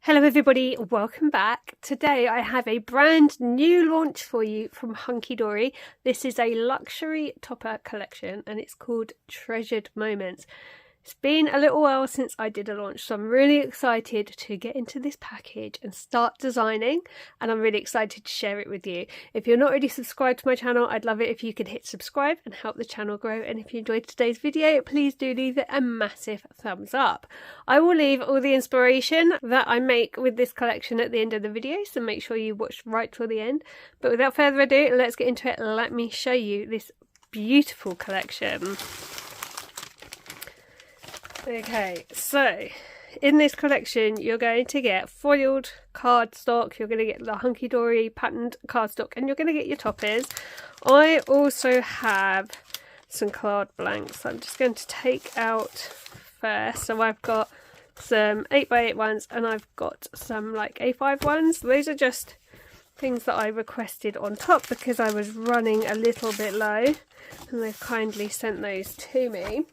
Hello everybody, welcome back. Today I have a brand new launch for you from Hunkydory. This is a luxury topper collection and it's called Treasured Moments. It's been a little while since I did a launch, so I'm really excited to get into this package and start designing, and I'm really excited to share it with you. If you're not already subscribed to my channel, I'd love it if you could hit subscribe and help the channel grow, and if you enjoyed today's video, please do leave it a massive thumbs up. I will leave all the inspiration that I make with this collection at the end of the video, so make sure you watch right till the end. But without further ado, let's get into it. Let me show you this beautiful collection. Okay, so in this collection you're going to get foiled cardstock, you're going to get the Hunkydory patterned cardstock, and you're going to get your toppers. I also have some card blanks. I'm just going to take out first. So I've got some 8x8 ones and I've got some like A5 ones. Those are just things that I requested on top because I was running a little bit low, and they've kindly sent those to me.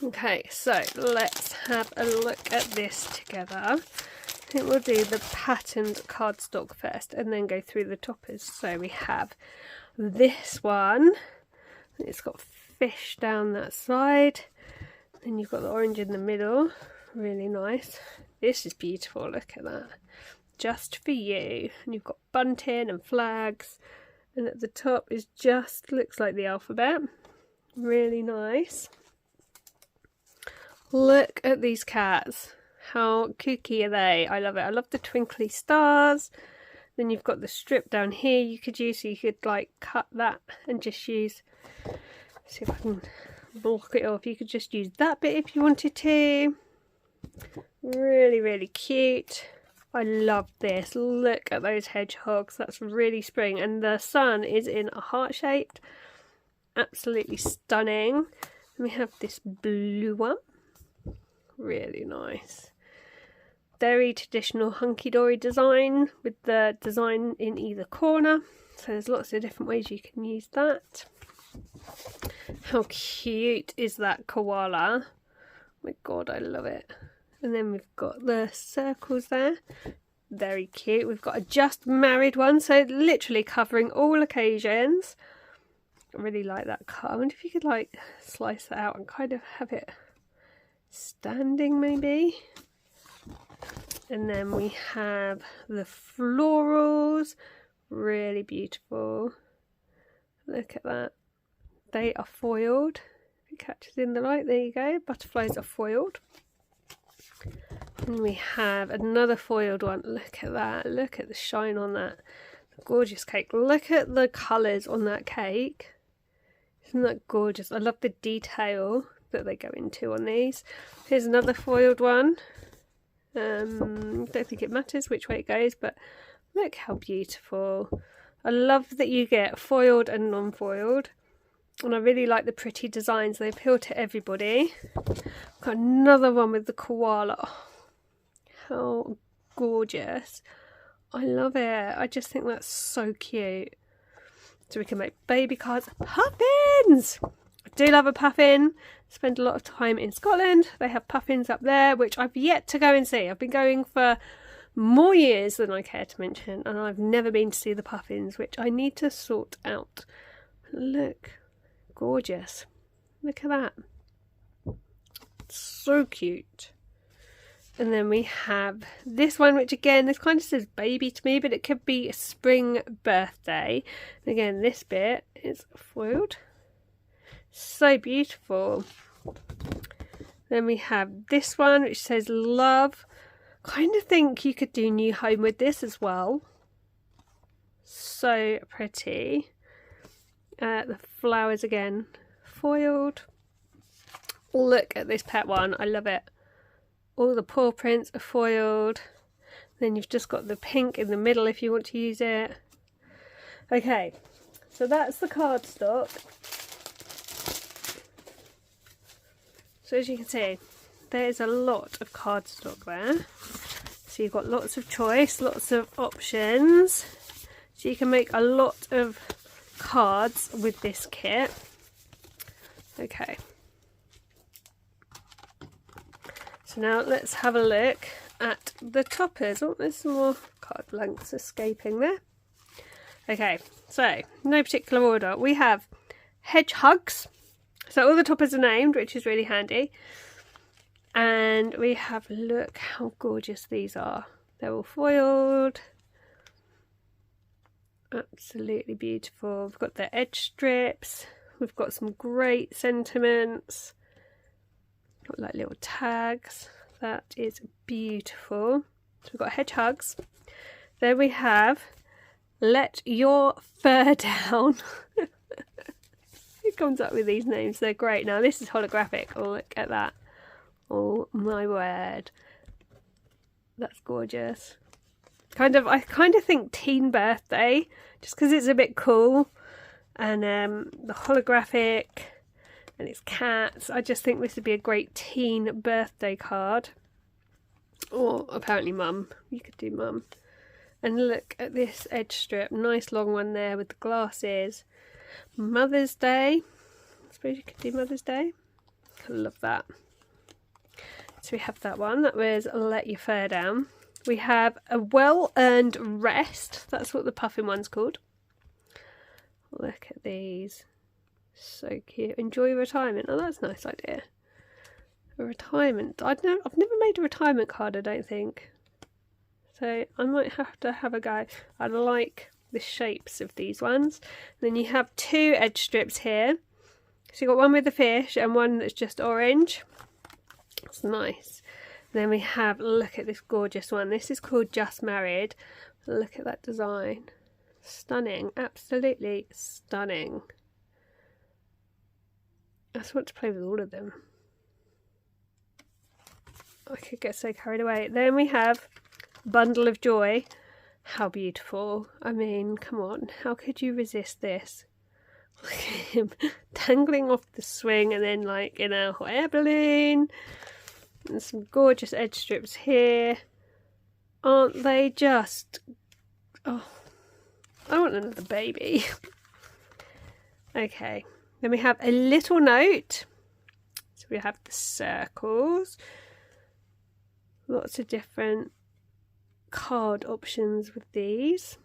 Okay, so let's have a look at this together. I think we'll do the patterned cardstock first and then go through the toppers. So we have this one. It's got fish down that side. Then you've got the orange in the middle. Really nice. This is beautiful, look at that. Just for you. And you've got bunting and flags. And at the top is just looks like the alphabet. Really nice. Look at these cats. How kooky are they? I love it. I love the twinkly stars. Then you've got the strip down here you could use, so you could like cut that and just use, see if I can block it off. You could just use that bit if you wanted to. Really, really cute. I love this. Look at those hedgehogs. That's really spring. And the sun is in a heart shaped. Absolutely stunning. And we have this blue one. Really nice. Very traditional Hunkydory design with the design in either corner. So there's lots of different ways you can use that. How cute is that koala? Oh my god, I love it. And then we've got the circles there. Very cute. We've got a just married one, so literally covering all occasions. I really like that cut. I wonder if you could like slice that out and kind of have it standing maybe. And then we have the florals. Really beautiful. Look at that. They are foiled. If it catches in the light, there you go. Butterflies are foiled. And we have another foiled one. Look at that. Look at the shine on that. Gorgeous cake. Look at the colours on that cake. Isn't that gorgeous? I love the detail that they go into on these. Here's another foiled one. Don't think it matters which way it goes, but look how beautiful. I love that you get foiled and non-foiled, and I really like the pretty designs. They appeal to everybody. Got another one with the koala. Oh, how gorgeous. I love it. I just think that's so cute. So we can make baby cards. Puffins! I do love a puffin. Spend a lot of time in Scotland. They have puffins up there, which I've yet to go and see. I've been going for more years than I care to mention, and I've never been to see the puffins, which I need to sort out. Look, gorgeous. Look at that. So cute. And then we have this one, which again, this kind of says baby to me, but it could be a spring birthday. And again, this bit is foiled. So beautiful. Then we have this one which says love. Kind of think you could do new home with this as well. So pretty. The flowers again foiled. Look at this pet one. I love it. All the paw prints are foiled. Then you've just got the pink in the middle if you want to use it. Okay, so that's the cardstock. So as you can see, there's a lot of cardstock there. So you've got lots of choice, lots of options. So you can make a lot of cards with this kit. Okay. So now let's have a look at the toppers. Oh, there's some more card blanks escaping there. Okay, so no particular order. We have hedgehogs. So all the toppers are named, which is really handy. And we have, look how gorgeous these are. They're all foiled. Absolutely beautiful. We've got the edge strips. We've got some great sentiments. Got like little tags. That is beautiful. So we've got hedgehogs. Then we have let your fur down. Who comes up with these names? They're great. Now this is holographic. Oh, look at that. Oh my word. That's gorgeous. I kind of think teen birthday, just because it's a bit cool. And the holographic, and it's cats. I just think this would be a great teen birthday card. Or apparently mum. You could do mum. And look at this edge strip. Nice long one there with the glasses. Mother's Day. I suppose you could do Mother's Day. I love that. So we have that one. That was Let Your Fur Down. We have a well-earned rest. That's what the puffin one's called. Look at these. So cute. Enjoy retirement. Oh, that's a nice idea. A retirement. I've never made a retirement card, I don't think. So I might have to have a go. I like the shapes of these ones. And then you have two edge strips here. So you've got one with the fish and one that's just orange. That's nice. Then we have, look at this gorgeous one. This is called Just Married. Look at that design. Stunning. Absolutely stunning. I just want to play with all of them. I could get so carried away. Then we have Bundle of Joy. How beautiful. I mean, come on. How could you resist this? Look at him dangling off the swing and then like in a hot air balloon. And some gorgeous edge strips here. Aren't they just... Oh, I want another baby. Okay. Then we have a little note. So we have the circles. Lots of different card options with these.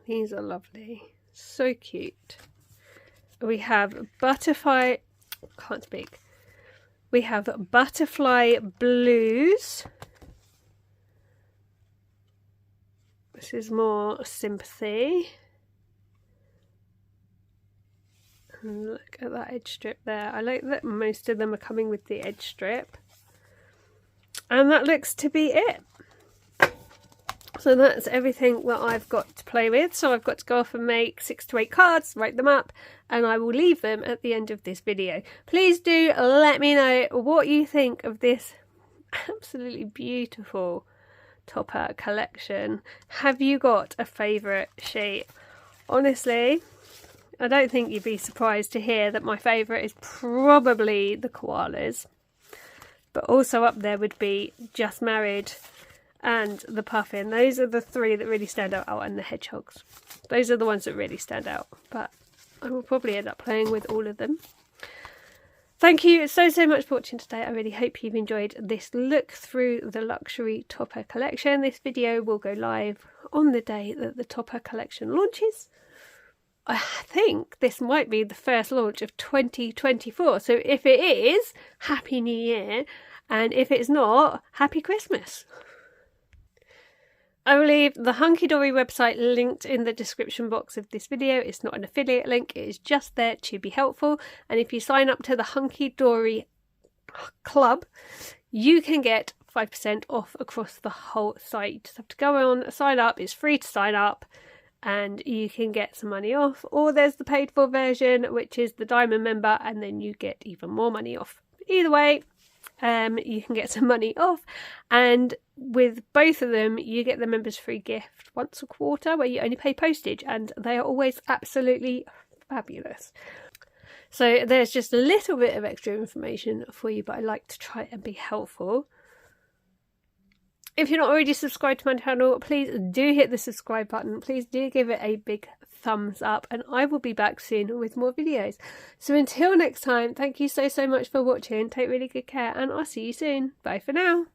These are lovely. So cute. We have butterfly... Can't speak. We have Butterfly Blues. This is more sympathy. And look at that edge strip there. I like that most of them are coming with the edge strip. And that looks to be it. So that's everything that I've got to play with. So I've got to go off and make 6 to 8 cards, write them up, and I will leave them at the end of this video. Please do let me know what you think of this absolutely beautiful topper collection. Have you got a favourite sheet? Honestly, I don't think you'd be surprised to hear that my favourite is probably the koalas. But also up there would be Just Married and the puffin. Those are the 3 that really stand out. Oh, and the hedgehogs. Those are the ones that really stand out. But I will probably end up playing with all of them. Thank you so much for watching today. I really hope you've enjoyed this look through the luxury topper collection. This video will go live on the day that the topper collection launches. I think this might be the first launch of 2024. So if it is, Happy New Year. And if it's not, Happy Christmas. I will leave the Hunkydory website linked in the description box of this video. It's not an affiliate link, it is just there to be helpful. And if you sign up to the Hunkydory club, you can get 5% off across the whole site. You just have to go on, sign up, it's free to sign up, and you can get some money off. Or there's the paid for version, which is the diamond member, and then you get even more money off. Either way, you can get some money off, and with both of them you get the members free gift once a quarter where you only pay postage, and they are always absolutely fabulous. So there's just a little bit of extra information for you, but I like to try and be helpful. If you're not already subscribed to my channel, please do hit the subscribe button. Please do give it a big thumbs up, and I will be back soon with more videos. So until next time, thank you so much for watching. Take really good care, and I'll see you soon. Bye for now.